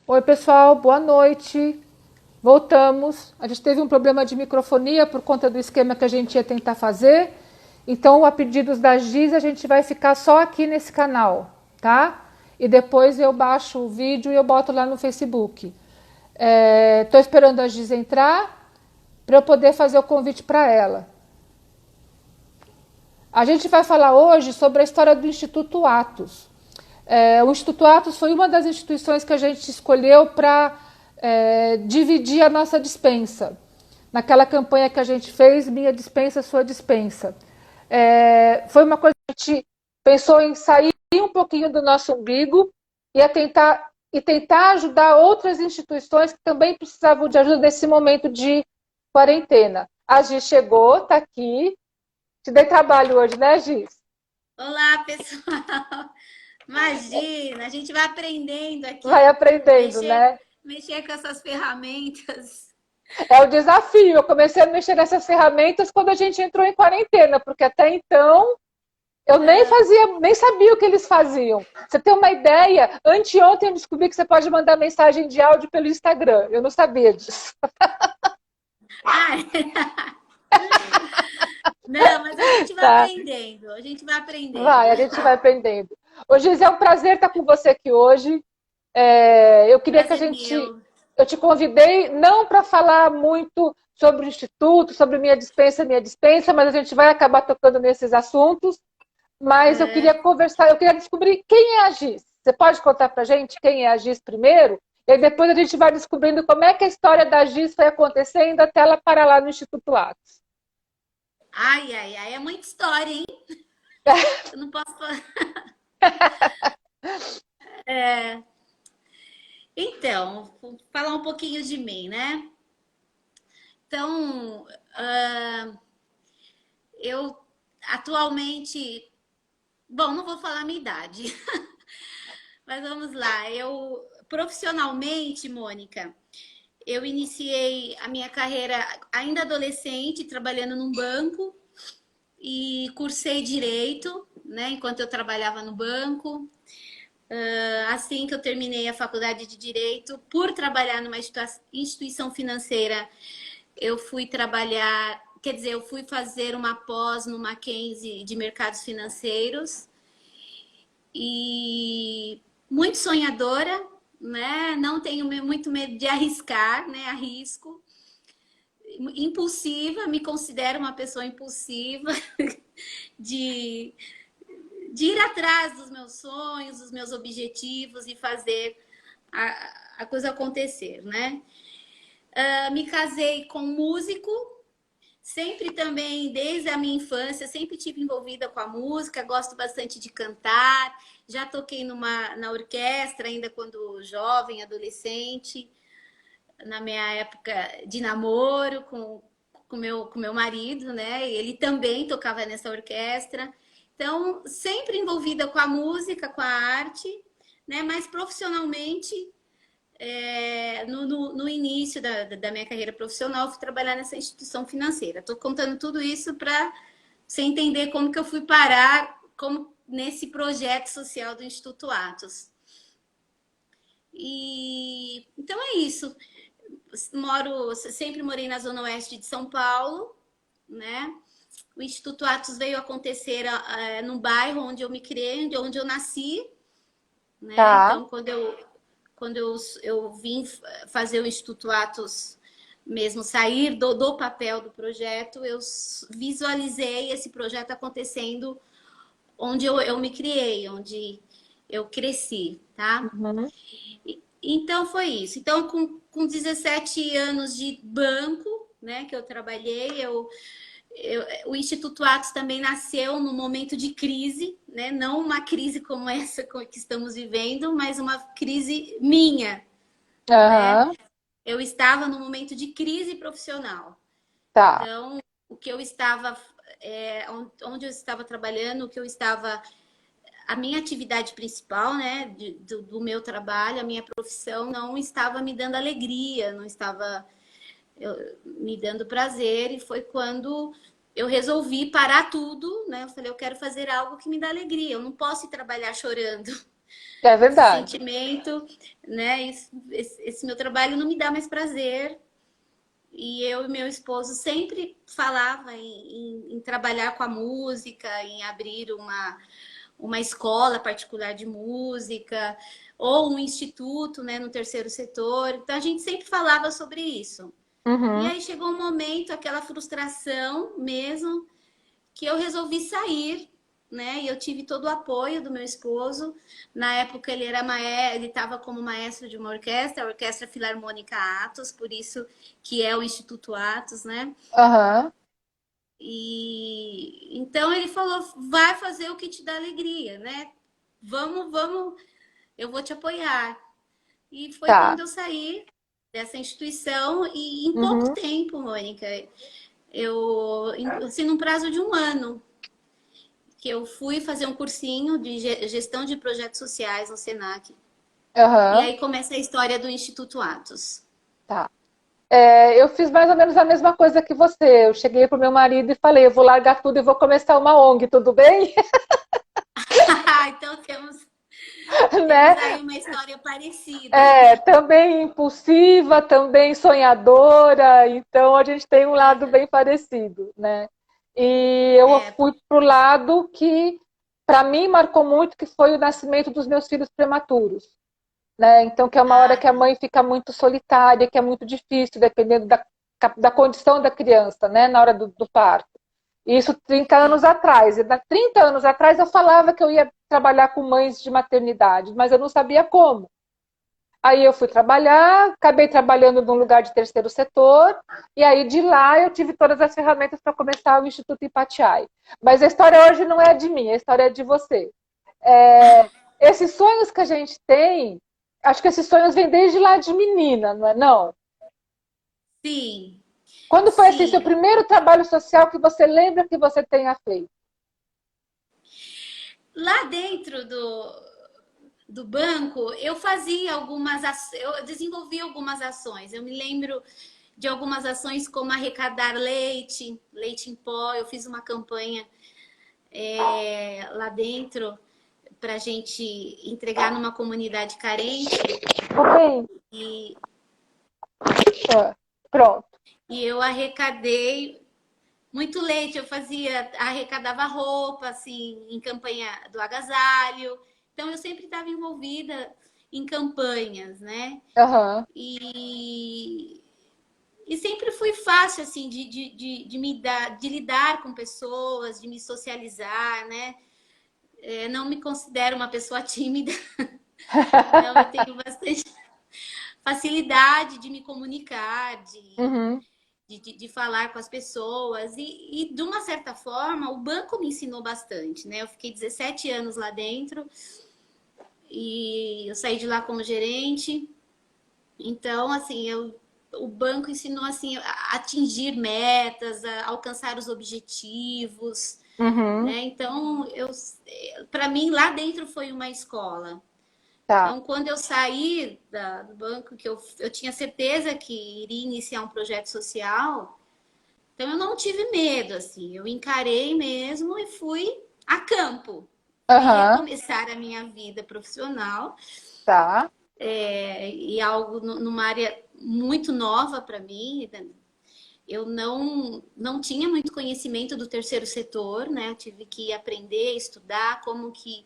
Oi, pessoal, boa noite. Voltamos. A gente teve um problema de microfonia por conta do esquema que a gente ia tentar fazer. Então, a pedidos da Giz, a gente vai ficar só aqui nesse canal, tá? E depois eu baixo o vídeo e eu boto lá no Facebook. Estou esperando a Giz entrar para eu poder fazer o convite para ela. A gente vai falar hoje sobre a história do Instituto Atos. O Instituto Atos foi uma das instituições que a gente escolheu para dividir a nossa dispensa. Naquela campanha que a gente fez, Minha Dispensa, Sua Dispensa. Foi uma coisa que a gente pensou em sair um pouquinho do nosso umbigo e tentar ajudar outras instituições que também precisavam de ajuda nesse momento de quarentena. A Giz chegou, está aqui. Te dei trabalho hoje, né, Giz? Olá, pessoal! Imagina, a gente vai aprendendo Vai aqui, aprendendo, mexer, né? mexer com essas ferramentas. É o desafio. Eu comecei a mexer nessas ferramentas quando a gente entrou em quarentena, porque até então eu nem fazia, nem sabia o que eles faziam. Você tem uma ideia? Anteontem eu descobri que você pode mandar mensagem de áudio pelo Instagram. Eu não sabia disso. Ah, não, mas a gente vai Tá? aprendendo, a gente vai Vai, aprendendo. a gente vai aprendendo. Ô, Giz, é um prazer estar com você aqui hoje. Eu queria que a Prazer gente. meu. Eu te convidei não para falar muito sobre o Instituto, sobre minha dispensa, mas a gente vai acabar tocando nesses assuntos. Mas eu queria conversar, eu queria descobrir quem é a Giz. Você pode contar para a gente quem é a Giz primeiro? E aí depois a gente vai descobrindo como é que a história da Giz foi acontecendo até ela parar lá no Instituto Atos. Ai, ai, ai, é muita história, hein? Eu não posso falar. Então, vou falar um pouquinho de mim, né? Então, eu atualmente. Bom, não vou falar a minha idade. Mas vamos lá, eu profissionalmente, Mônica, eu iniciei a minha carreira ainda adolescente, trabalhando num banco e cursei direito, né, enquanto eu trabalhava no banco. Assim que eu terminei a faculdade de direito, por trabalhar numa instituição financeira, eu fui trabalhar, quer dizer, eu fui fazer uma pós no Mackenzie de mercados financeiros e muito sonhadora, né? Não tenho muito medo de arriscar, né? Arrisco. Impulsiva, me considero uma pessoa impulsiva, de, de ir atrás dos meus sonhos, dos meus objetivos e fazer a coisa acontecer, né? Me casei com um músico, sempre também, desde a minha infância, sempre tive envolvida com a música, gosto bastante de cantar, já toquei na orquestra ainda quando jovem, adolescente, na minha época de namoro com meu marido, né? Ele também tocava nessa orquestra. Então, sempre envolvida com a música, com a arte, né? Mas profissionalmente, no início da minha carreira profissional, fui trabalhar nessa instituição financeira. Estou contando tudo isso para você entender como que eu fui parar como nesse projeto social do Instituto Atos. E então é isso. Sempre morei na zona oeste de São Paulo, né? O Instituto Atos veio acontecer no bairro onde eu me criei, onde eu nasci, né? Tá. Então, quando eu vim fazer o Instituto Atos, mesmo sair do papel do projeto, eu visualizei esse projeto acontecendo onde eu me criei, onde eu cresci, tá? Uhum. Então foi isso. Então, com 17 anos de banco, né, que eu trabalhei, o Instituto Atos também nasceu num momento de crise, né? Não uma crise como essa que estamos vivendo, mas uma crise minha, né? Aham. Eu estava num momento de crise profissional. Tá. Então, o que eu estava, onde eu estava trabalhando, o que eu estava, a minha atividade principal, né, do meu trabalho, a minha profissão, não estava me dando alegria, não estava me dando prazer, e foi quando eu resolvi parar tudo, né? Eu falei, eu quero fazer algo que me dá alegria, eu não posso ir trabalhar chorando, É esse verdade. sentimento, né? Esse meu trabalho não me dá mais prazer. E eu e meu esposo sempre falava em trabalhar com a música, em abrir uma escola particular de música ou um instituto, né, no terceiro setor. Então a gente sempre falava sobre isso. E Uhum. aí chegou um momento, aquela frustração mesmo, que eu resolvi sair, né? E eu tive todo o apoio do meu esposo. Na época ele era ele estava como maestro de uma orquestra, a Orquestra Filarmônica Atos, por isso que é o Instituto Atos, né? Aham. E então ele falou: vai fazer o que te dá alegria, né? Vamos, eu vou te apoiar. E foi Tá. quando eu saí dessa instituição e em pouco Uhum. tempo, Mônica, eu, assim, num prazo de um ano, que eu fui fazer um cursinho de gestão de projetos sociais no Senac. E Aham. aí começa a história do Instituto Atos. Tá. É, eu fiz mais ou menos a mesma coisa que você. Eu cheguei pro meu marido e falei, eu vou largar tudo e vou começar uma ONG, tudo bem? Então temos Né? aí uma história parecida. É, também impulsiva, também sonhadora, então a gente tem um lado bem parecido, né? E eu É, fui pro lado que, para mim, marcou muito, que foi o nascimento dos meus filhos prematuros, né? Então, que é uma hora ah, que a mãe fica muito solitária, que é muito difícil, dependendo da condição da criança, né? Na hora do parto. Isso 30 sim. anos atrás. E 30 anos atrás eu falava que eu ia trabalhar com mães de maternidade, mas eu não sabia como. Aí eu fui trabalhar, acabei trabalhando num lugar de terceiro setor, e aí de lá eu tive todas as ferramentas para começar o Instituto Ipatiai. Mas a história hoje não é de mim, a história é de você. É, esses sonhos que a gente tem, acho que esses sonhos vêm desde lá de menina, não é não? Sim, Quando foi assim, seu sim. primeiro trabalho social que você lembra que você tenha feito? Lá dentro do banco, eu fazia eu desenvolvi algumas ações. Eu me lembro de algumas ações como arrecadar leite, leite em pó. Eu fiz uma campanha lá dentro para a gente entregar numa comunidade carente Ok, e, pronto. e eu arrecadei muito leite. Eu arrecadava roupa, assim, em campanha do agasalho. Então eu sempre estava envolvida em campanhas, né? Aham. E, e sempre fui fácil, assim, de lidar com pessoas, de me socializar, né? Não me considero uma pessoa tímida, não, eu tenho bastante facilidade de me comunicar, Uhum. de falar com as pessoas. E, de uma certa forma, o banco me ensinou bastante, né? Eu fiquei 17 anos lá dentro e eu saí de lá como gerente. Então, assim, o banco ensinou assim a atingir metas, a alcançar os objetivos, Uhum. né? Então, para mim lá dentro foi uma escola. Tá. Então, quando eu saí do banco, que eu tinha certeza que iria iniciar um projeto social, então eu não tive medo, assim, eu encarei mesmo e fui a campo. Fui Aham. recomeçar a minha vida profissional, Tá. e algo numa área muito nova para mim. Eu não tinha muito conhecimento do terceiro setor, né? Eu tive que aprender, estudar como que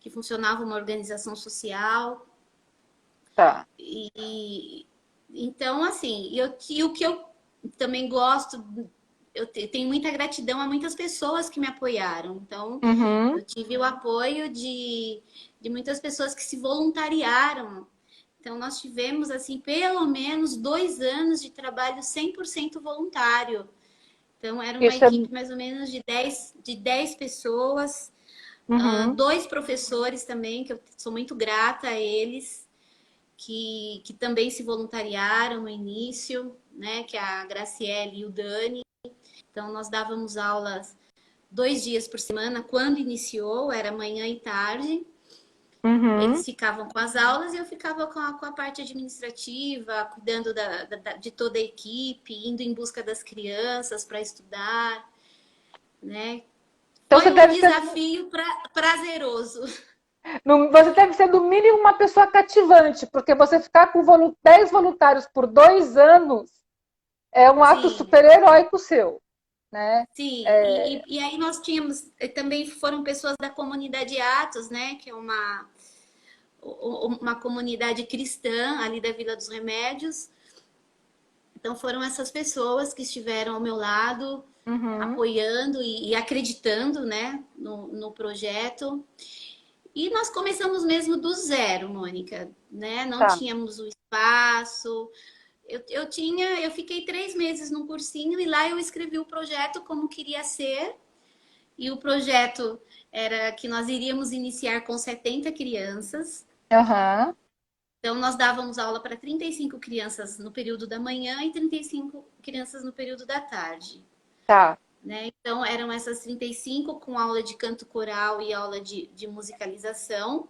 funcionava uma organização social. Tá. E então, assim, e o que eu também gosto, tenho muita gratidão a muitas pessoas que me apoiaram. Então, Uhum. eu tive o apoio de muitas pessoas que se voluntariaram. Então, nós tivemos, assim, pelo menos 2 anos de trabalho 100% voluntário. Então, era uma Isso é. equipe mais ou menos de dez pessoas, Uhum. dois professores também, que eu sou muito grata a eles, que também se voluntariaram no início, né? Que é a Graciele e o Dani. Então, nós dávamos aulas 2 dias por semana. Quando iniciou, era manhã e tarde. Uhum. Eles ficavam com as aulas e eu ficava com a parte administrativa, cuidando de toda a equipe, indo em busca das crianças para estudar, né? Então Foi você um deve ter. desafio prazeroso. Você deve ser, no mínimo, uma pessoa cativante, porque você ficar com 10 voluntários por 2 anos é um ato Sim, super heróico seu, né? sim. E aí nós tínhamos, também foram pessoas da comunidade Atos, né? Que é uma comunidade cristã ali da Vila dos Remédios. Então foram essas pessoas que estiveram ao meu lado, Uhum, apoiando e acreditando, né, no projeto. E nós começamos mesmo do zero, Mônica, né? Não tá. tínhamos o espaço. Eu fiquei 3 meses no cursinho e lá eu escrevi o projeto como queria ser. E o projeto era que nós iríamos iniciar com 70 crianças. Aham, Então, nós dávamos aula para 35 crianças no período da manhã e 35 crianças no período da tarde. tá. Né? Então, eram essas 35 com aula de canto coral e aula de musicalização.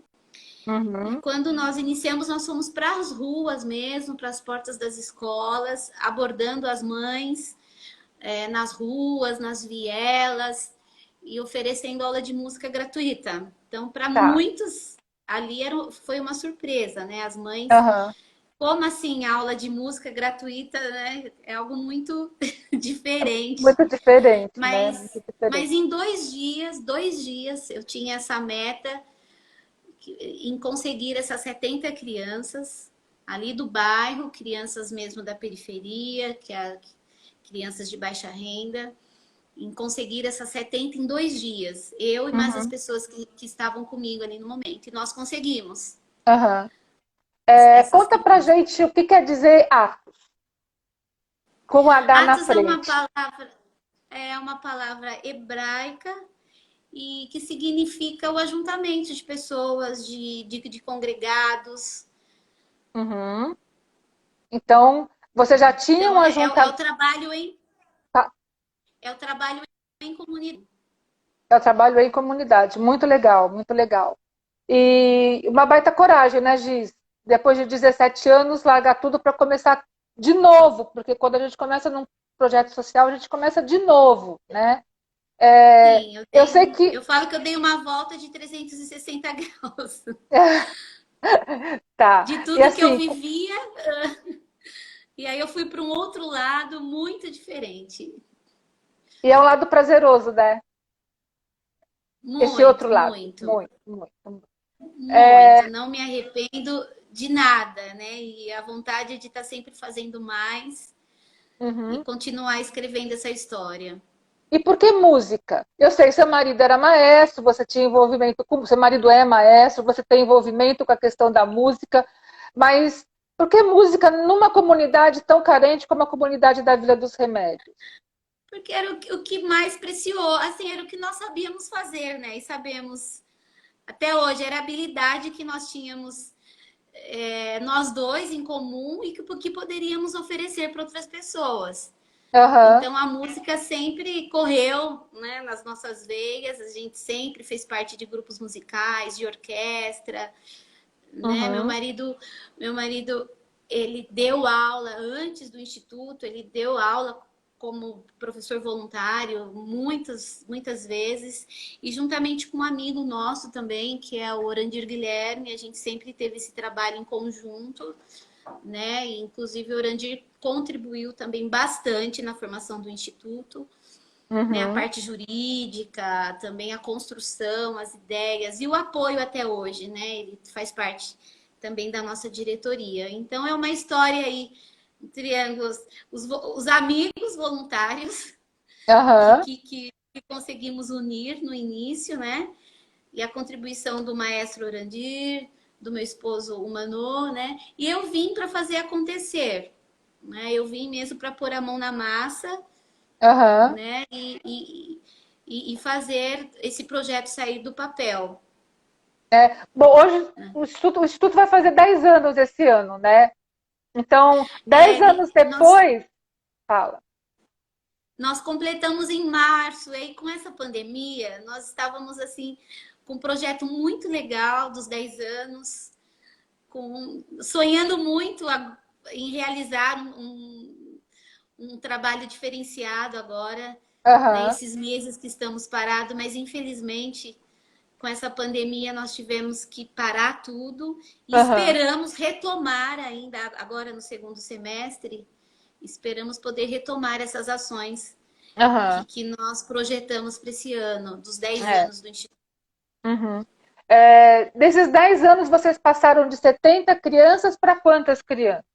E Uhum, quando nós iniciamos, nós fomos para as ruas mesmo, para as portas das escolas, abordando as mães nas ruas, nas vielas e oferecendo aula de música gratuita. Então, para tá. muitos, ali foi uma surpresa, né? As mães, Aham. como assim aula de música gratuita, né? É algo muito diferente. Muito diferente, né? Muito Mas diferente. em 2 dias, eu tinha essa meta em conseguir essas 70 crianças ali do bairro, crianças mesmo da periferia, crianças de baixa renda, em conseguir essas 70 em 2 dias. Eu e mais as Uhum, pessoas que estavam comigo ali no momento. E nós conseguimos aham. essas Conta pra crianças. gente o que quer dizer atos, com H na Atos frente. é uma palavra hebraica e que significa o ajuntamento de pessoas, de congregados. Uhum. Então, você já tinha Então, um é o ajuntamento. trabalho é o trabalho em comunidade. Eu trabalho em comunidade. Muito legal, muito legal. E uma baita coragem, né, Giz? Depois de 17 anos, largar tudo para começar de novo, porque quando a gente começa num projeto social, a gente começa de novo, né? Sim, Eu sei que. eu falo que eu dei uma volta de 360 graus. Tá. De E tudo que eu assim, vivia, e aí eu fui para um outro lado muito diferente. e é um lado prazeroso, né? Esse outro Muito, lado. muito, Muito, muito, muito. muito. Não me arrependo de nada, né? E a vontade de estar sempre fazendo mais e Uhum. continuar escrevendo essa história. E por que música? Eu sei, seu marido era maestro, você tinha envolvimento com. Seu marido é maestro, você tem envolvimento com a questão da música, mas por que música numa comunidade tão carente como a comunidade da Vila dos Remédios? Porque era o que mais preciou, assim, era o que nós sabíamos fazer, né? E sabemos até hoje, era a habilidade que nós tínhamos nós dois em comum e que poderíamos oferecer para outras pessoas. Aham, Então a música sempre correu, né, nas nossas veias, a gente sempre fez parte de grupos musicais, de orquestra, né? uhum, Meu marido, ele deu aula antes do instituto, ele deu aula como professor voluntário muitas vezes e juntamente com um amigo nosso também, que é o Orandir Guilherme, a gente sempre teve esse trabalho em conjunto, né? E, inclusive o Orandir contribuiu também bastante na formação do instituto, né? A uhum. parte jurídica, também a construção, as ideias e o apoio até hoje, né? Ele faz parte também da nossa diretoria. Então é uma história aí, triângulos, os amigos voluntários que, Aham. que, que, que conseguimos unir no início, né? E a contribuição do maestro Orandir, do meu esposo Humanô, né? E eu vim para fazer acontecer, né? Eu vim mesmo para pôr a mão na massa, Aham. né? E fazer esse projeto sair do papel. Bom, hoje o Instituto vai fazer 10 anos esse ano, né? Então, 10 É, anos depois, fala. nós completamos em março, e aí com essa pandemia, nós estávamos assim com um projeto muito legal dos 10 anos, sonhando muito em realizar um trabalho diferenciado agora, né, Aham. esses meses que estamos parados, mas infelizmente com essa pandemia nós tivemos que parar tudo e Aham, esperamos retomar ainda agora no segundo semestre, esperamos poder retomar essas ações aham. que nós projetamos para esse ano, dos 10 É. anos do Instituto. Uhum. Desses 10 anos, vocês passaram de 70 crianças para quantas crianças?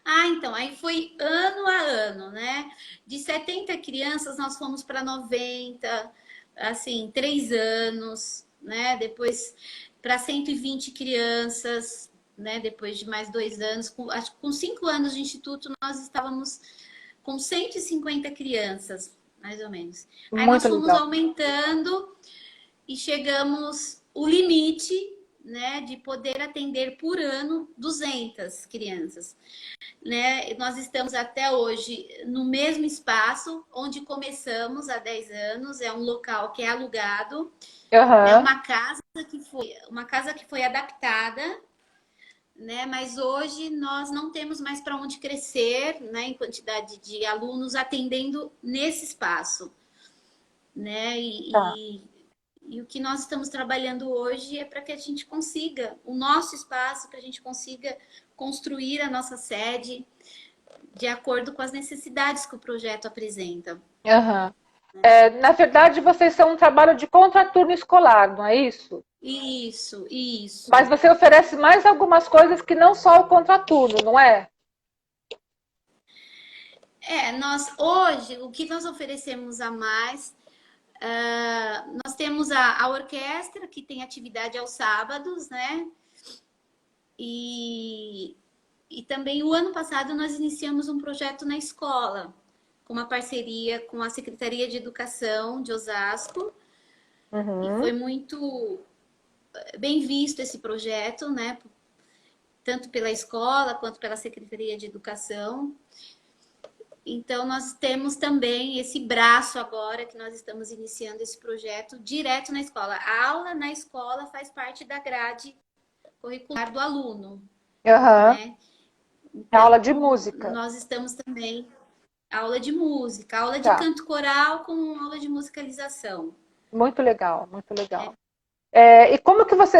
Ah, então, aí foi ano a ano, né? De 70 crianças, nós fomos para 90, assim, 3 anos, né? Depois para 120 crianças, né? Depois de mais 2 anos, acho que com 5 anos de instituto, nós estávamos com 150 crianças, mais ou menos. Aí nós Muito fomos legal. aumentando e chegamos o limite, né, de poder atender por ano 200 crianças, né? Nós estamos até hoje no mesmo espaço onde começamos há 10 anos, é um local que é alugado, né? Aham. Uma casa que foi adaptada, né? Mas hoje nós não temos mais para onde crescer, né, em quantidade de alunos atendendo nesse espaço, né? Tá. E o que nós estamos trabalhando hoje é para que a gente consiga o nosso espaço, que a gente consiga construir a nossa sede de acordo com as necessidades que o projeto apresenta. Aham. Na verdade, vocês são um trabalho de contraturno escolar, não é isso? Isso, Mas isso. você oferece mais algumas coisas que não só o contraturno, não é? Nós hoje, o que nós oferecemos a mais, nós temos a orquestra, que tem atividade aos sábados, né? E, e também o ano passado nós iniciamos um projeto na escola, com uma parceria com a Secretaria de Educação de Osasco, e foi Uhum. muito bem visto esse projeto, né? Tanto pela escola quanto pela Secretaria de Educação. Então, nós temos também esse braço agora que nós estamos iniciando esse projeto direto na escola. A aula na escola faz parte da grade curricular do aluno, Aham. né? É Então, aula de música. nós estamos também aula de música, aula de Tá. canto coral com aula de musicalização. Muito legal, muito legal. E como que você.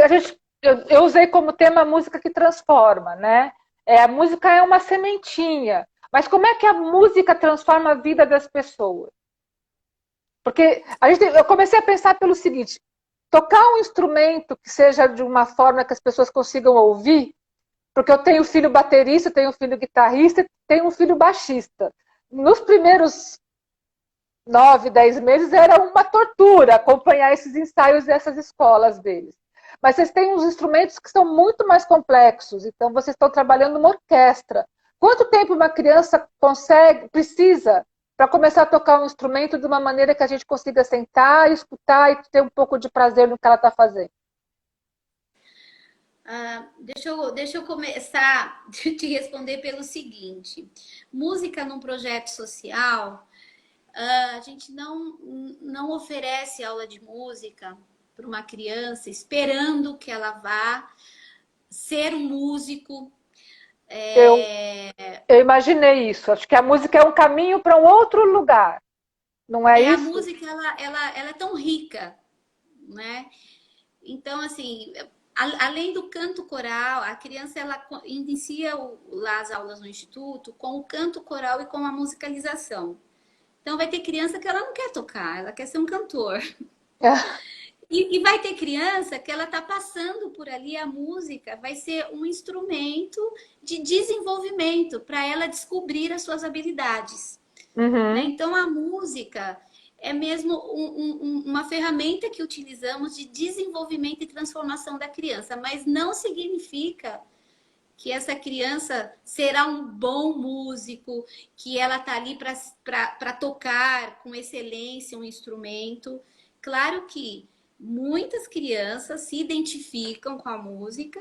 Eu usei como tema a música que transforma, né? A música é uma sementinha. Mas como é que a música transforma a vida das pessoas? Porque eu comecei a pensar pelo seguinte: tocar um instrumento que seja de uma forma que as pessoas consigam ouvir, porque eu tenho filho baterista, tenho filho guitarrista, tenho um filho baixista. Nos primeiros 9, 10 meses era uma tortura acompanhar esses ensaios dessas escolas deles. Mas vocês têm uns instrumentos que são muito mais complexos, então vocês estão trabalhando uma orquestra. Quanto tempo uma criança precisa para começar a tocar um instrumento de uma maneira que a gente consiga sentar, escutar e ter um pouco de prazer no que ela está fazendo? Deixa eu começar a te responder pelo seguinte: música num projeto social, a gente não oferece aula de música para uma criança esperando que ela vá ser um músico. Eu, eu imaginei isso. Acho que a música é um caminho para um outro lugar, não é A isso? música ela é tão rica, né? Então, assim, além do canto coral, a criança ela inicia lá as aulas no instituto com o canto coral e com a musicalização. Então, vai ter criança que ela não quer tocar, ela quer ser um cantor. E vai ter criança que ela está passando por ali, a música vai ser um instrumento de desenvolvimento para ela descobrir as suas habilidades, né? Uhum, Então, a música é mesmo uma ferramenta que utilizamos de desenvolvimento e transformação da criança, mas não significa que essa criança será um bom músico, que ela está ali para tocar com excelência um instrumento. Claro que muitas crianças se identificam com a música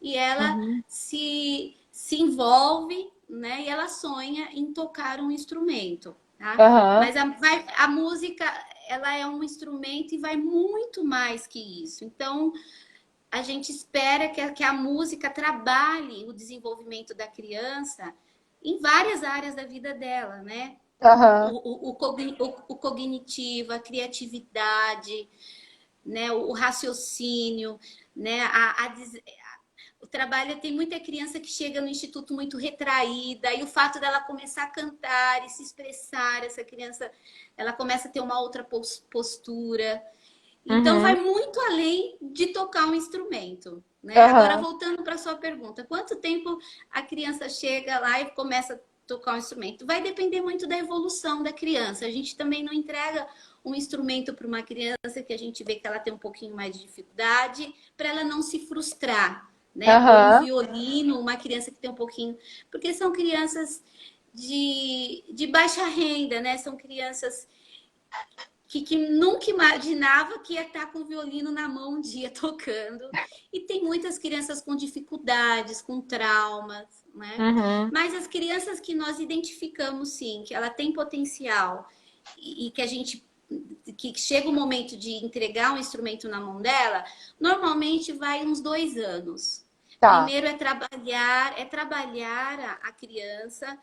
e ela uhum. se envolve, né? E ela sonha em tocar um instrumento, tá? Aham, Mas a música, ela é um instrumento e vai muito mais que isso. Então, a gente espera que a música trabalhe o desenvolvimento da criança em várias áreas da vida dela, né? aham. O cognitivo, a criatividade, né, o raciocínio, né, o trabalho. Tem muita criança que chega no instituto muito retraída, e o fato dela começar a cantar e se expressar, essa criança, ela começa a ter uma outra postura. Então, vai Uhum. muito além de tocar um instrumento, né? Agora, Aham. voltando para a sua pergunta, quanto tempo a criança chega lá e começa a tocar um instrumento? Vai depender muito da evolução da criança. A gente também não entrega um instrumento para uma criança que a gente vê que ela tem um pouquinho mais de dificuldade, para ela não se frustrar, né? Ou um Aham. violino, uma criança que tem um pouquinho... Porque são crianças de baixa renda, né? São crianças que nunca imaginava que ia estar com o violino na mão um dia tocando. E tem muitas crianças com dificuldades, com traumas, né? Uhum. Mas as crianças que nós identificamos, sim, que ela tem potencial e que a gente que chega o momento de entregar um instrumento na mão dela, normalmente vai uns 2 anos. Tá. Primeiro é trabalhar a criança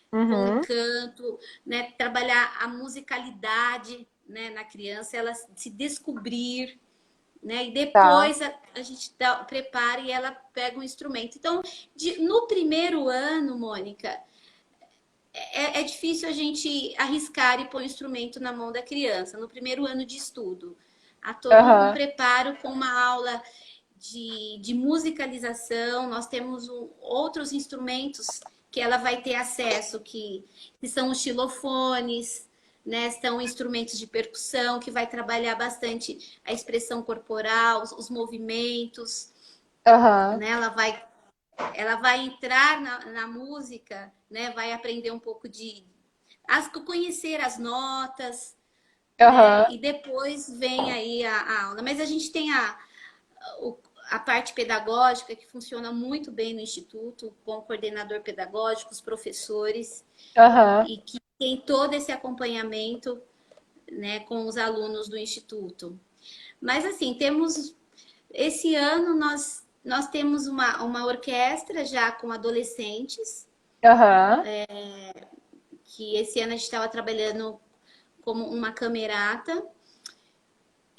com o Uhum. canto, né? Trabalhar a musicalidade, né, na criança, ela se descobrir, né? E Tá. depois a gente prepara e ela pega um instrumento. Então, no primeiro ano, Mônica, é difícil a gente arriscar e pôr o instrumento na mão da criança, no primeiro ano de estudo. Há todo um Aham. preparo com uma aula de musicalização, nós temos outros instrumentos que ela vai ter acesso, que são os xilofones, né? São instrumentos de percussão, que vai trabalhar bastante a expressão corporal, os movimentos, Aham. né? Ela vai entrar na música, né? Vai aprender um pouco conhecer as notas, né? Aham. E depois vem aí a aula. Mas a gente tem o, a parte pedagógica, que funciona muito bem no Instituto, com o coordenador pedagógico, os professores, Aham. e que tem todo esse acompanhamento, né, com os alunos do Instituto. Mas, assim, esse ano nós temos uma orquestra já com adolescentes, Aham. que esse ano a gente estava trabalhando como uma camerata,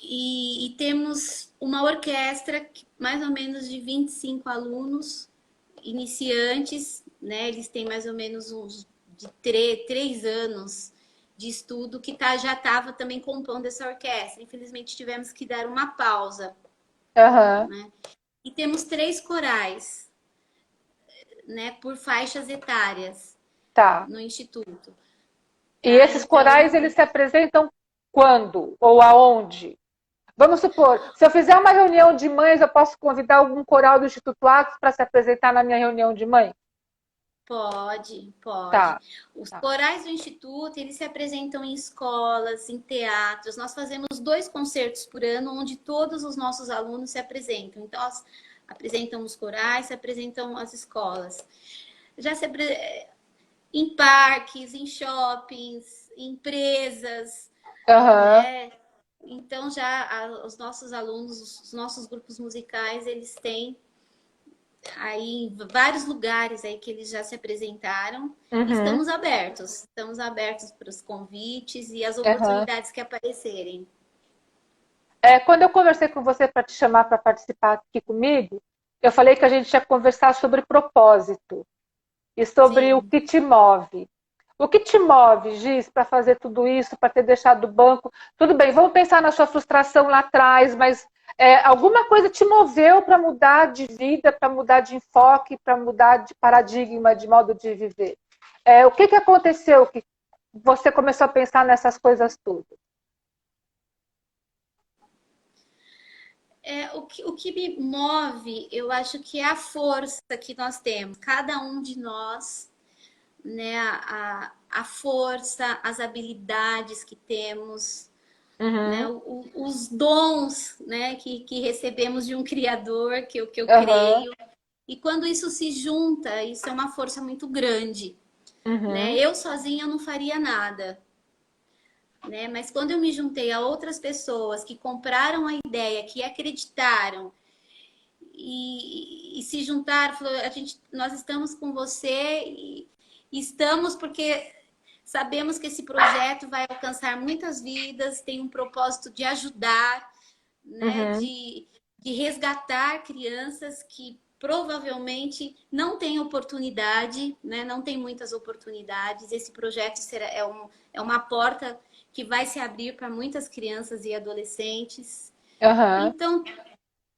e temos uma orquestra mais ou menos de 25 alunos iniciantes, né? Eles têm mais ou menos uns de 3 anos de estudo, que já estava também compondo essa orquestra. Infelizmente tivemos que dar uma pausa, Aham. né? E temos 3 corais, né? Por faixas etárias Tá. no instituto, E tá? esses corais, Então, eles se apresentam quando ou aonde? Vamos supor, se eu fizer uma reunião de mães, eu posso convidar algum coral do Instituto Atos para se apresentar na minha reunião de mãe? pode, pode. Tá, Os tá. corais do Instituto, eles se apresentam em escolas, em teatros. Nós fazemos 2 concertos por ano, onde todos os nossos alunos se apresentam. Então, apresentam os corais, se apresentam as escolas. Já em parques, em shoppings, em empresas, Aham, né? Então, os nossos alunos, os nossos grupos musicais, eles têm aí em vários lugares aí que eles já se apresentaram. uhum, Estamos abertos para os convites e as aham. oportunidades que aparecerem. Quando eu conversei com você para te chamar para participar aqui comigo, eu falei que a gente ia conversar sobre propósito e sobre o Sim. que te move. O que te move, Giz, para fazer tudo isso, para ter deixado o banco? Tudo bem, vamos pensar na sua frustração lá atrás, mas alguma coisa te moveu para mudar de vida, para mudar de enfoque, para mudar de paradigma, de modo de viver? O que aconteceu que você começou a pensar nessas coisas todas? O que me move, eu acho que é a força que nós temos, cada um de nós, né? A força, as habilidades que temos, né? Uhum, Os dons, né? Que recebemos de um Criador, que eu aham, creio. E quando isso se junta, isso é uma força muito grande, né? uhum, Eu sozinha não faria nada, né? Mas quando eu me juntei a outras pessoas que compraram a ideia, que acreditaram e se juntaram, falou, nós estamos com você e estamos porque sabemos que esse projeto vai alcançar muitas vidas, tem um propósito de ajudar, né, Uhum. de resgatar crianças que provavelmente não têm oportunidade, né, não tem muitas oportunidades. Esse projeto é uma porta que vai se abrir para muitas crianças e adolescentes. Aham. Então,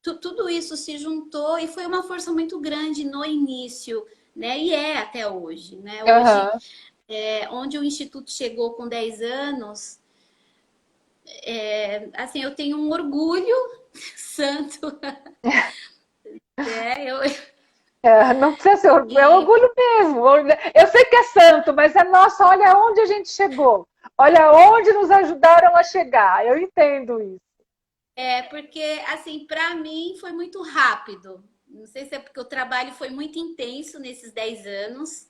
tudo isso se juntou e foi uma força muito grande no início, né? E é até hoje, né? Hoje, Aham. onde o Instituto chegou com 10 anos, assim, eu tenho um orgulho santo, né? É, não precisa ser orgulho, é E orgulho mesmo. Eu sei que é santo, mas é nossa, olha onde a gente chegou. Olha onde nos ajudaram a chegar. Eu entendo isso. porque, assim, para mim foi muito rápido. Não sei se é porque o trabalho foi muito intenso nesses 10 anos,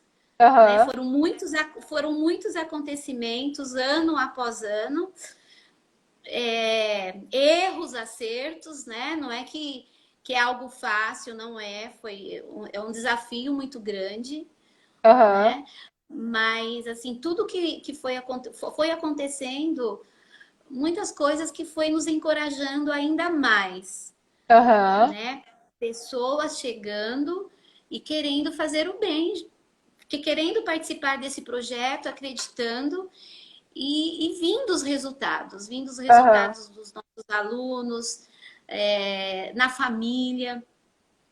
né? Aham, Foram muitos acontecimentos, ano após ano. Erros, acertos, né? Não é que é algo fácil, não é. É um desafio muito grande, aham, né? Mas, assim, tudo que foi acontecendo, muitas coisas que foi nos encorajando ainda mais, aham, né? Pessoas chegando e querendo fazer o bem, que querendo participar desse projeto, acreditando e vindo os aham, resultados dos nossos alunos, na família,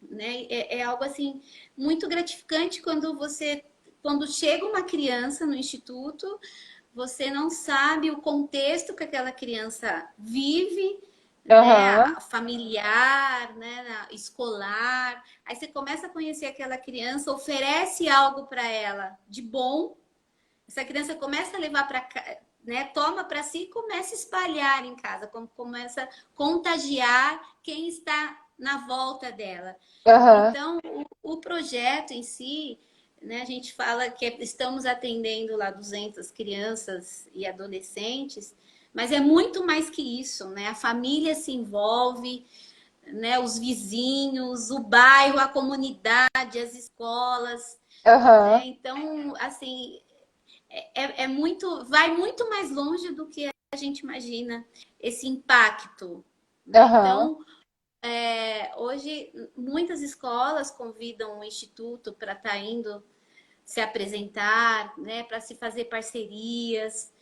né? É algo assim muito gratificante quando chega uma criança no instituto, você não sabe o contexto que aquela criança vive, né, aham, familiar, né, escolar. Aí você começa a conhecer aquela criança, oferece algo para ela de bom, essa criança começa a levar para, né, toma para si e começa a espalhar em casa, começa a contagiar quem está na volta dela. aham. Então, o projeto em si, né, a gente fala que estamos atendendo lá 200 crianças e adolescentes, mas é muito mais que isso, né? A família se envolve, né, os vizinhos, o bairro, a comunidade, as escolas, né? Aham, Então, assim, vai muito mais longe do que a gente imagina esse impacto, né? aham, Então, hoje muitas escolas convidam o instituto para estar indo se apresentar, né? Para se fazer parcerias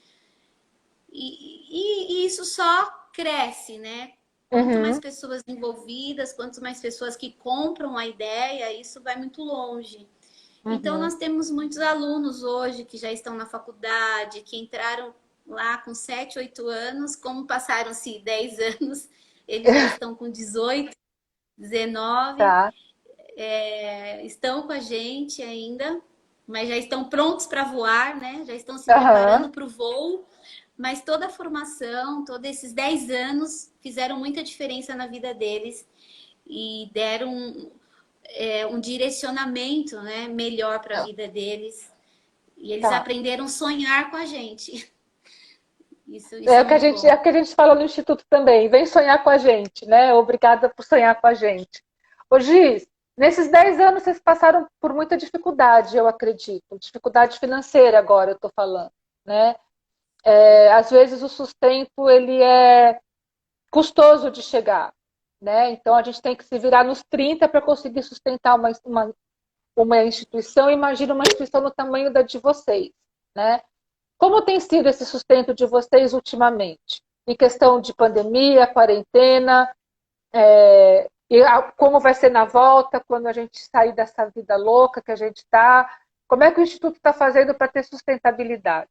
e isso só cresce, né? Quanto mais uhum, pessoas envolvidas, quanto mais pessoas que compram a ideia, isso vai muito longe. Então, uhum. nós temos muitos alunos hoje que já estão na faculdade, que entraram lá com 7, 8 anos, como passaram-se 10 anos, eles já estão com 18, 19, Tá. estão com a gente ainda, mas já estão prontos para voar, né? Já estão se Aham. preparando para o voo. Mas toda a formação, todos esses 10 anos fizeram muita diferença na vida deles e deram um direcionamento, né, melhor para a vida deles. E eles Tá. aprenderam a sonhar com a gente. Isso É é o que a muito gente, é bom. o que a gente fala no Instituto também. Vem sonhar com a gente, né? Obrigada por sonhar com a gente. Ô, Giz, nesses 10 anos vocês passaram por muita dificuldade, eu acredito. Dificuldade financeira agora, eu estou falando, né? Às vezes o sustento, ele é custoso de chegar, né? Então a gente tem que se virar nos 30 para conseguir sustentar uma instituição. Imagina uma instituição do tamanho da de vocês, né? Como tem sido esse sustento de vocês ultimamente? Em questão de pandemia, quarentena, como vai ser na volta, quando a gente sair dessa vida louca que a gente está? Como é que o Instituto está fazendo para ter sustentabilidade?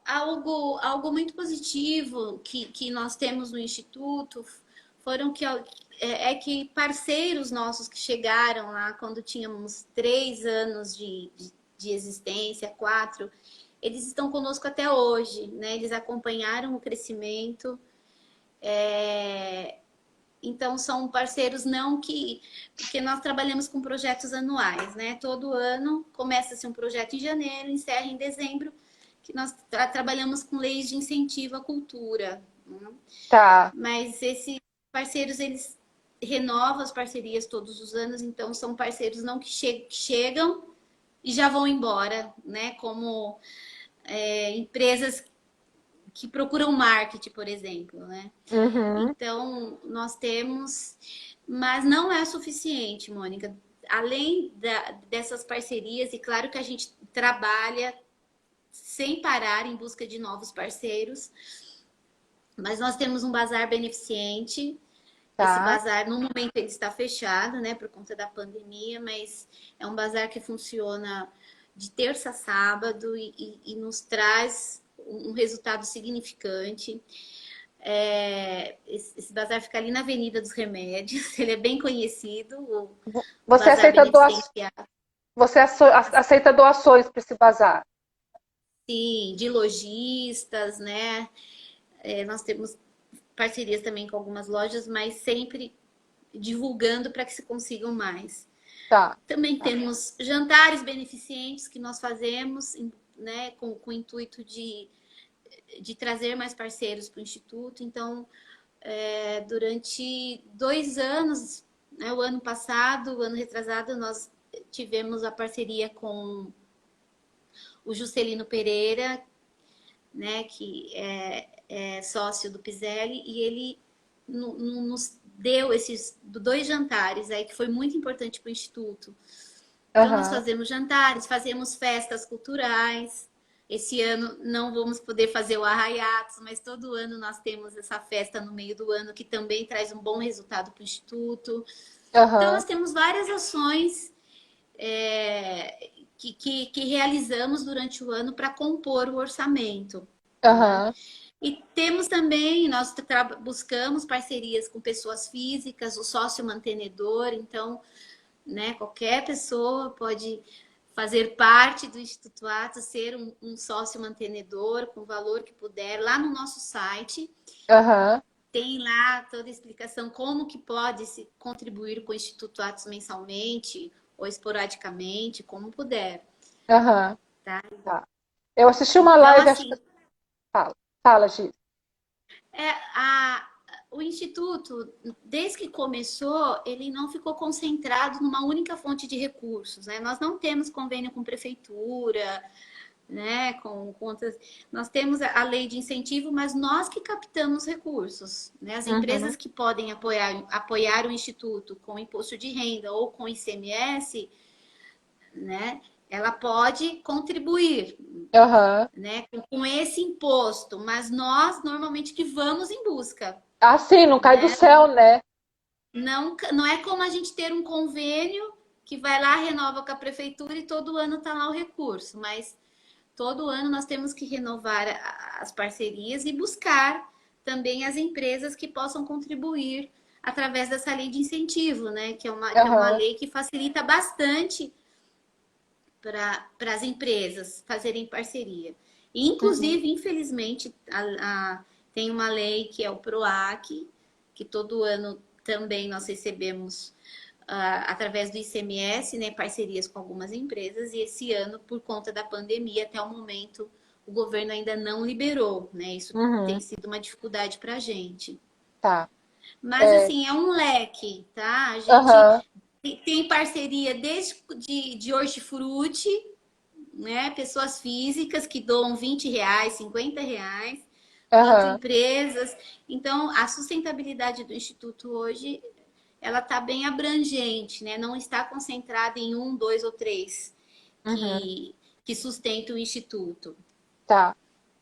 Algo muito positivo que nós temos no Instituto foram que parceiros nossos que chegaram lá quando tínhamos 3 anos de existência, 4, eles estão conosco até hoje, né? Eles acompanharam o crescimento. Então, são parceiros não que. Porque nós trabalhamos com projetos anuais, né? Todo ano começa-se um projeto em janeiro, encerra em dezembro, que nós trabalhamos com leis de incentivo à cultura, né? Tá. Mas esses parceiros, eles renovam as parcerias todos os anos, então são parceiros não que chegam e já vão embora, né? Como empresas que procuram marketing, por exemplo, né? Uhum. Então, nós temos, mas não é suficiente, Mônica. Além dessas parcerias, e claro que a gente trabalha sem parar em busca de novos parceiros, mas nós temos um bazar beneficente. Esse Tá. bazar, no momento, ele está fechado, né, por conta da pandemia, mas é um bazar que funciona de terça a sábado e nos traz um resultado significante. Esse bazar fica ali na Avenida dos Remédios, ele é bem conhecido, o Você Bazar aceita Beneficente, aceita doações para esse bazar? sim, de lojistas, né? Nós temos parcerias também com algumas lojas, mas sempre divulgando para que se consigam mais. Tá. Também temos jantares beneficentes que nós fazemos, né, com o intuito de trazer mais parceiros para o Instituto. Então, durante 2 anos, né, o ano passado, o ano retrasado, nós tivemos a parceria com o Juscelino Pereira, né, que é sócio do Piselli, e ele nos deu esses 2 jantares aí que foi muito importante para o Instituto. Então, nós Aham. fazemos jantares, fazemos festas culturais. Esse ano não vamos poder fazer o Arraiatos, mas todo ano nós temos essa festa no meio do ano que também traz um bom resultado para o Instituto. Então, Aham. nós temos várias ações que realizamos durante o ano para compor o orçamento, né? Aham. E temos também, nós buscamos parcerias com pessoas físicas, o sócio mantenedor, então, né, qualquer pessoa pode fazer parte do Instituto Atos, ser um sócio mantenedor com o valor que puder. Lá no nosso site Aham. tem lá toda a explicação como que pode se contribuir com o Instituto Atos mensalmente ou esporadicamente, como puder, Aham. tá? Tá. Eu assisti uma Então, live, acho assim, que. Fala, fala, Gi. é, a, o Instituto, desde que começou, ele não ficou concentrado numa única fonte de recursos, né? Nós não temos convênio com prefeitura, né? Com contas, nós temos a lei de incentivo, mas nós que captamos recursos, né? As Uhum. empresas que podem apoiar o Instituto com imposto de renda ou com ICMS, né? Ela pode contribuir, Aham. né? Com esse imposto, mas nós normalmente que vamos em busca, Ah, sim, não cai do né? céu, né? Não é como a gente ter um convênio que vai lá, renova com a prefeitura e todo ano está lá o recurso, mas todo ano nós temos que renovar as parcerias e buscar também as empresas que possam contribuir através dessa lei de incentivo, né? Que é uma Aham. lei que facilita bastante para as empresas fazerem parceria. E, Uhum. inclusive, infelizmente, tem uma lei que é o PROAC, que todo ano também nós recebemos através do ICMS, né, parcerias com algumas empresas, e esse ano, por conta da pandemia, até o momento, o governo ainda não liberou, né? Isso tem Uhum. sido uma dificuldade para a gente. Tá. Mas, É. assim, é um leque, tá? A gente Aham. tem parceria desde de hortifruti, né? Pessoas físicas que doam R$ 20, R$ 50, quanto Aham. empresas. Então, a sustentabilidade do Instituto hoje, ela está bem abrangente, né? Não está concentrada em um, dois ou três Uhum. que sustentam o Instituto. Tá.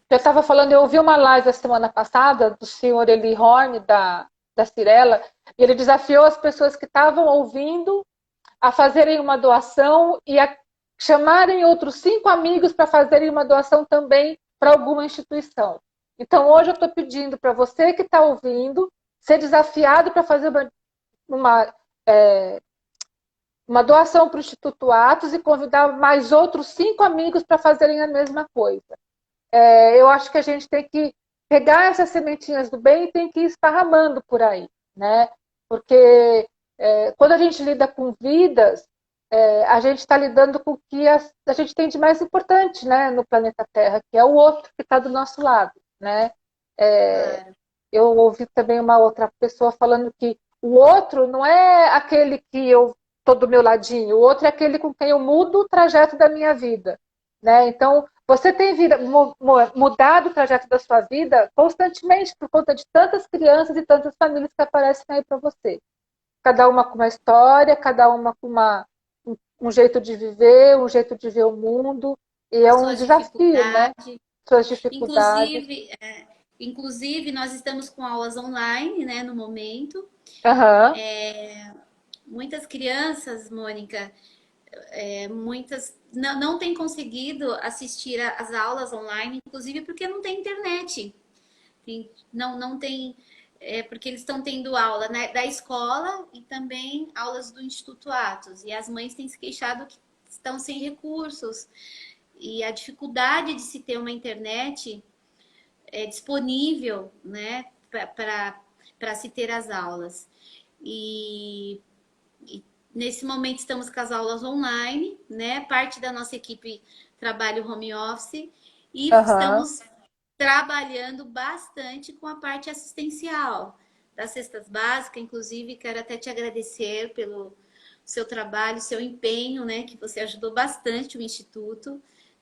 Eu estava falando, eu ouvi uma live a semana passada do senhor Eli Horn, da Cirela, e ele desafiou as pessoas que estavam ouvindo a fazerem uma doação e a chamarem outros 5 amigos para fazerem uma doação também para alguma instituição. Então, hoje eu estou pedindo para você que está ouvindo ser desafiado para fazer uma, é, uma doação para o Instituto Atos e convidar mais outros 5 amigos para fazerem a mesma coisa. Eu acho que a gente tem que pegar essas sementinhas do bem e tem que ir esparramando por aí, né? Porque quando a gente lida com vidas, a gente está lidando com o que a gente tem de mais importante, né, no planeta Terra, que é o outro que está do nosso lado, né? É, Claro. eu ouvi também uma outra pessoa falando que o outro não é aquele que eu estou do meu ladinho, o outro é aquele com quem eu mudo o trajeto da minha vida, né? Então, Você tem mudado o trajeto da sua vida constantemente por conta de tantas crianças e tantas famílias que aparecem aí para você. Cada uma com uma história, cada uma com um jeito de viver, um jeito de ver o mundo. E é as um suas desafio, né? dificuldades. Suas dificuldades. Inclusive, nós estamos com aulas online, né, no momento. Aham, Muitas crianças, Mônica, muitas não têm conseguido assistir às aulas online, inclusive porque não tem internet. Não tem, porque eles estão tendo aula, né, da escola e também aulas do Instituto Atos. E as mães têm se queixado que estão sem recursos. E a dificuldade de se ter uma internet disponível, né, para se ter as aulas. E nesse momento estamos com as aulas online, né? Parte da nossa equipe trabalha o home office e aham. estamos trabalhando bastante com a parte assistencial das cestas básicas. Inclusive, quero até te agradecer pelo seu trabalho, seu empenho, né? Que você ajudou bastante o Instituto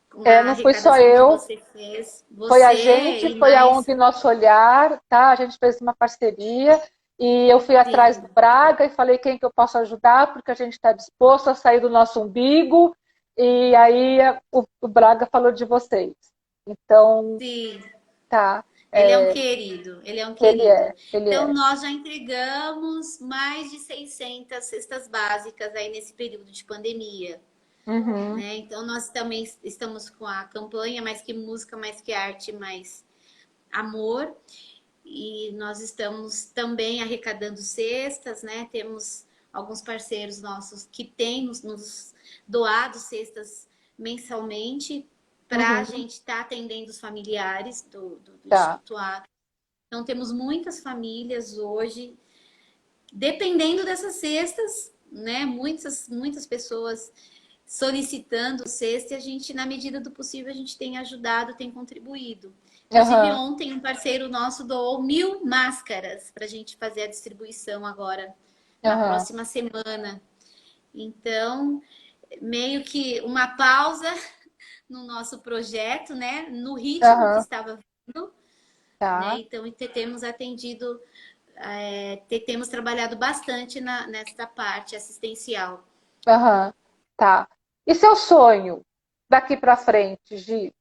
com a Não fui só arrecadação que eu, você fez. foi a Você gente, e foi a mais, ONG Nosso Olhar, tá? A gente fez uma parceria e eu fui atrás do sim, Braga e falei quem que eu posso ajudar, porque a gente está disposto a sair do nosso umbigo. E aí o Braga falou de vocês. Então, sim. tá. Ele é um querido, ele é um Ele querido. é, ele Então, é. nós já entregamos mais de 600 cestas básicas aí nesse período de pandemia, Uhum, né? Então, nós também estamos com a campanha Mais que Música, Mais que Arte, Mais Amor. E nós estamos também arrecadando cestas, né? Temos alguns parceiros nossos que têm nos doado cestas mensalmente para a uhum, gente estar atendendo os familiares do tá. Instituto A. Então, temos muitas famílias hoje, dependendo dessas cestas, né? Muitas pessoas solicitando cesta e a gente, na medida do possível, a gente tem ajudado, tem contribuído. Inclusive, Aham, ontem um parceiro nosso doou 1.000 máscaras para a gente fazer a distribuição agora, na aham, próxima semana. Então, meio que uma pausa no nosso projeto, né? No ritmo que aham, estava vindo, né? tá. Então, temos atendido, temos trabalhado bastante nesta parte assistencial. Aham, tá. E seu sonho daqui para frente, Gi?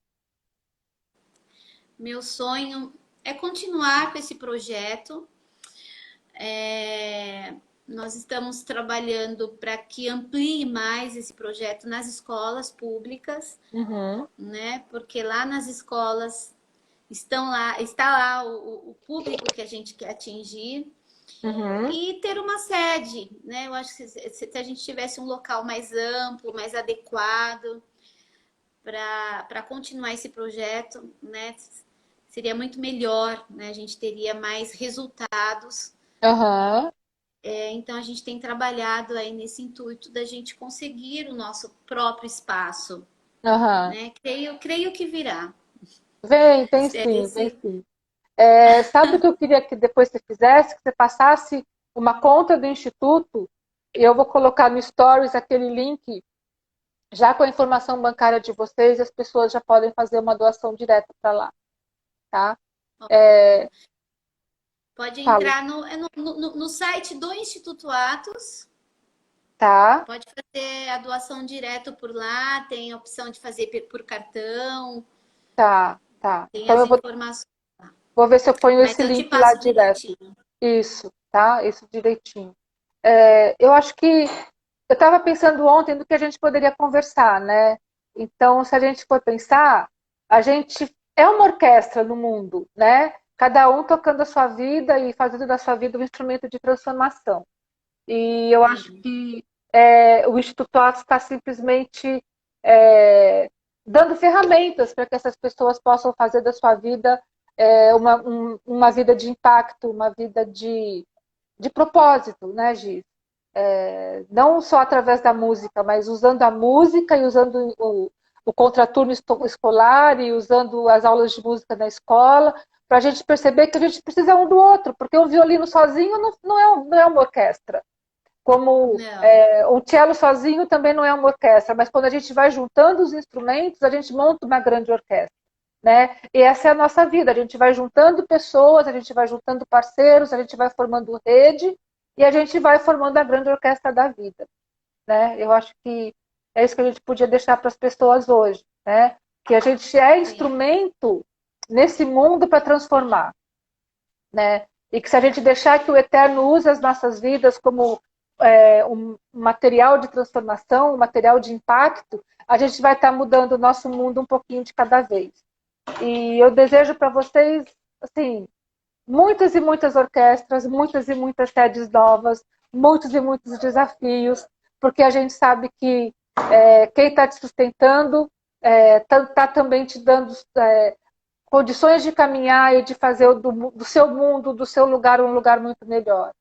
Meu sonho é continuar com esse projeto. Nós estamos trabalhando para que amplie mais esse projeto nas escolas públicas, Uhum, né? Porque lá nas escolas está lá o público que a gente quer atingir. uhum, E ter uma sede, né? Eu acho que se a gente tivesse um local mais amplo, mais adequado para continuar esse projeto, né? Seria muito melhor, né? A gente teria mais resultados. aham, Então a gente tem trabalhado aí nesse intuito da gente conseguir o nosso próprio espaço, aham. né? Creio que virá. Vem, tem sim, tem Esse, sim. Sabe o que eu queria que depois você fizesse? Que você passasse uma conta do Instituto e eu vou colocar no Stories aquele link já com a informação bancária de vocês, as pessoas já podem fazer uma doação direta para lá, tá? É, pode fala, entrar no site do Instituto Atos, tá, pode fazer a doação direto por lá, tem a opção de fazer por cartão, tá, tá. tem Então as eu informações. vou ver se eu ponho Mas esse eu te link lá passo direto. direitinho. Isso, tá? Isso direitinho. Eu acho que eu estava pensando ontem do que a gente poderia conversar, né? Então, se a gente for pensar, a gente é uma orquestra no mundo, né? Cada um tocando a sua vida e fazendo da sua vida um instrumento de transformação. E eu acho Sim. que o Instituto Atos está simplesmente é, dando ferramentas para que essas pessoas possam fazer da sua vida uma vida de impacto, uma vida de propósito, né, Giz? Não só através da música, mas usando a música e usando o contraturno escolar e usando as aulas de música na escola, para a gente perceber que a gente precisa um do outro, porque um violino sozinho não é uma orquestra. Como Não, o cello sozinho também não é uma orquestra, mas quando a gente vai juntando os instrumentos, a gente monta uma grande orquestra. Né? E essa é a nossa vida, a gente vai juntando pessoas, a gente vai juntando parceiros, a gente vai formando rede e a gente vai formando a grande orquestra da vida. Né? Eu acho que é isso que a gente podia deixar para as pessoas hoje, né? Que a gente é sim. instrumento nesse mundo para transformar, né? E que se a gente deixar que o Eterno use as nossas vidas como um material de transformação, um material de impacto, a gente vai estar mudando o nosso mundo um pouquinho de cada vez. E eu desejo para vocês, assim, muitas e muitas orquestras, muitas e muitas sedes novas, muitos e muitos desafios, porque a gente sabe que quem está te sustentando está também te dando condições de caminhar e de fazer do seu mundo, do seu lugar, um lugar muito melhor.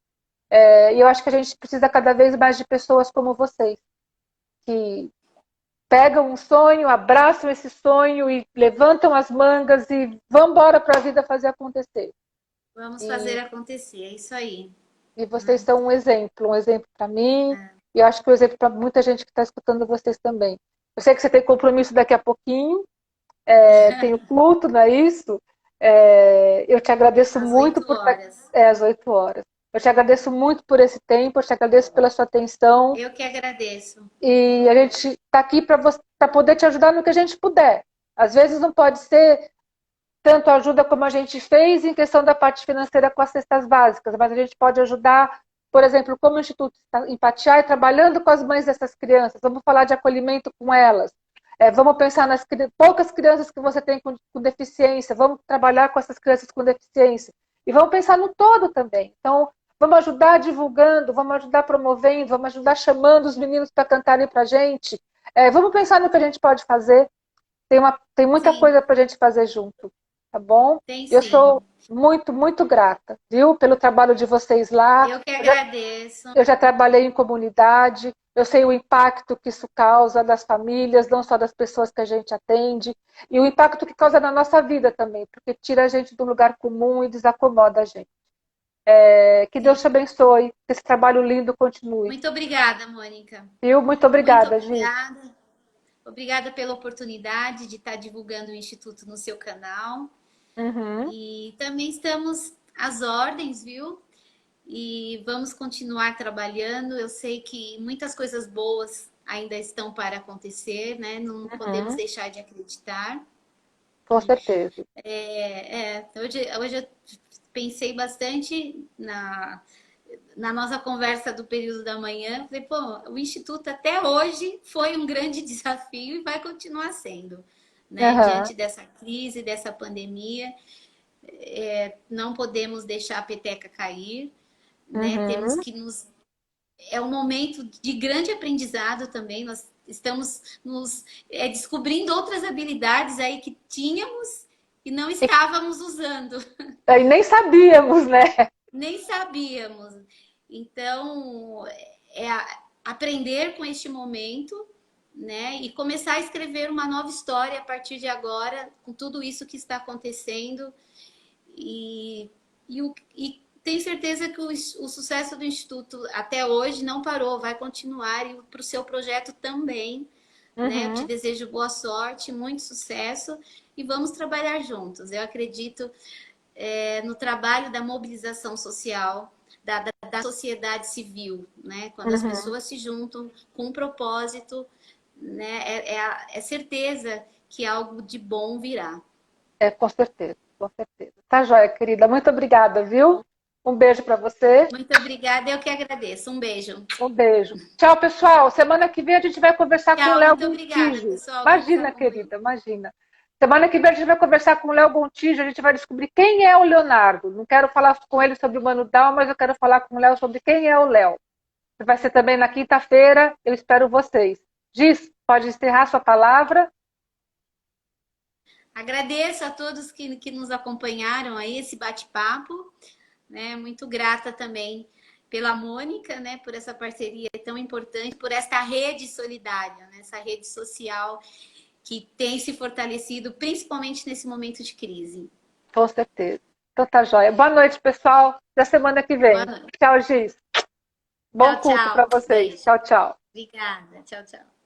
E eu acho que a gente precisa cada vez mais de pessoas como vocês, que pegam um sonho, abraçam esse sonho e levantam as mangas e vão embora para a vida fazer acontecer. Vamos fazer E, acontecer, é isso aí. e vocês Né? são um exemplo para mim, É. e eu acho que um exemplo para muita gente que está escutando vocês também. Eu sei que você tem compromisso daqui a pouquinho, tem o culto, não é isso? Eu te agradeço Às muito 8 por estar horas. às 8 horas. Eu te agradeço muito por esse tempo, eu te agradeço pela sua atenção, Eu que agradeço. e a gente está aqui para poder te ajudar no que a gente puder. Às vezes não pode ser tanto ajuda como a gente fez em questão da parte financeira com as cestas básicas, mas a gente pode ajudar, por exemplo, como o Instituto Empatia e trabalhando com as mães dessas crianças, vamos falar de acolhimento com elas, vamos pensar nas poucas crianças que você tem com deficiência, vamos trabalhar com essas crianças com deficiência, e vamos pensar no todo também. Então, vamos ajudar divulgando, vamos ajudar promovendo, vamos ajudar chamando os meninos para cantarem para a gente, vamos pensar no que a gente pode fazer, tem muita Sim, coisa para a gente fazer junto, tá bom? tem Eu sou sim. muito, muito grata, viu, pelo trabalho de vocês lá. Eu que agradeço. Eu já trabalhei em comunidade, eu sei o impacto que isso causa das famílias, não só das pessoas que a gente atende, e o impacto que causa na nossa vida também, porque tira a gente do lugar comum e desacomoda a gente. Que Deus Sim. te abençoe, que esse trabalho lindo continue. Muito obrigada, Mônica. Viu? Muito Muito obrigada, Gi. obrigada. Obrigada pela oportunidade de estar divulgando o Instituto no seu canal. Uhum, E também estamos às ordens, viu? E vamos continuar trabalhando. Eu sei que muitas coisas boas ainda estão para acontecer, né? Não podemos uhum, deixar de acreditar. com certeza. Hoje eu pensei bastante na nossa conversa do período da manhã. Falei, pô, o Instituto até hoje foi um grande desafio e vai continuar sendo, né? Uhum. Diante dessa crise, dessa pandemia, não podemos deixar a peteca cair, né? Temos Uhum. que nos. É um momento de grande aprendizado também. Nós estamos nos descobrindo outras habilidades aí que tínhamos e não estávamos usando. E nem sabíamos, né? Nem sabíamos. Então, aprender com este momento, né? E começar a escrever uma nova história a partir de agora, com tudo isso que está acontecendo. E tenho certeza que o sucesso do Instituto até hoje não parou, vai continuar e para o seu projeto também. Né? Eu te Uhum. desejo boa sorte, muito sucesso e vamos trabalhar juntos. Eu acredito no trabalho da mobilização social, da sociedade civil, né? Quando as Uhum. pessoas se juntam com um propósito, né? É certeza que algo de bom virá. Com certeza, com certeza. Tá joia, querida. Muito obrigada, viu? Um beijo para você. Muito obrigada, eu que agradeço. Um beijo. Um beijo. Tchau, pessoal. Semana que vem a gente vai conversar com o Tchau, Léo muito obrigada, Gontijo. pessoal, que nos Imagina, acompanhou. querida, imagina. Semana que vem a gente vai conversar com o Léo Gontijo, a gente vai descobrir quem é o Leonardo. Não quero falar com ele sobre o Mano Down, mas eu quero falar com o Léo sobre quem é o Léo. Vai ser também na quinta-feira, eu espero vocês. Giz, pode encerrar sua palavra. Agradeço a todos que nos acompanharam aí, esse bate-papo, né? Muito grata também pela Mônica, né? Por essa parceria tão importante, por esta rede solidária, né? Essa rede social que tem se fortalecido, principalmente nesse momento de crise. Com certeza. Então tá joia. Boa noite, pessoal. Até semana que Boa vem. noite. Tchau, Giz. Bom Tchau, culto para tchau. vocês. Beijo. Tchau, tchau. Obrigada. Tchau, tchau.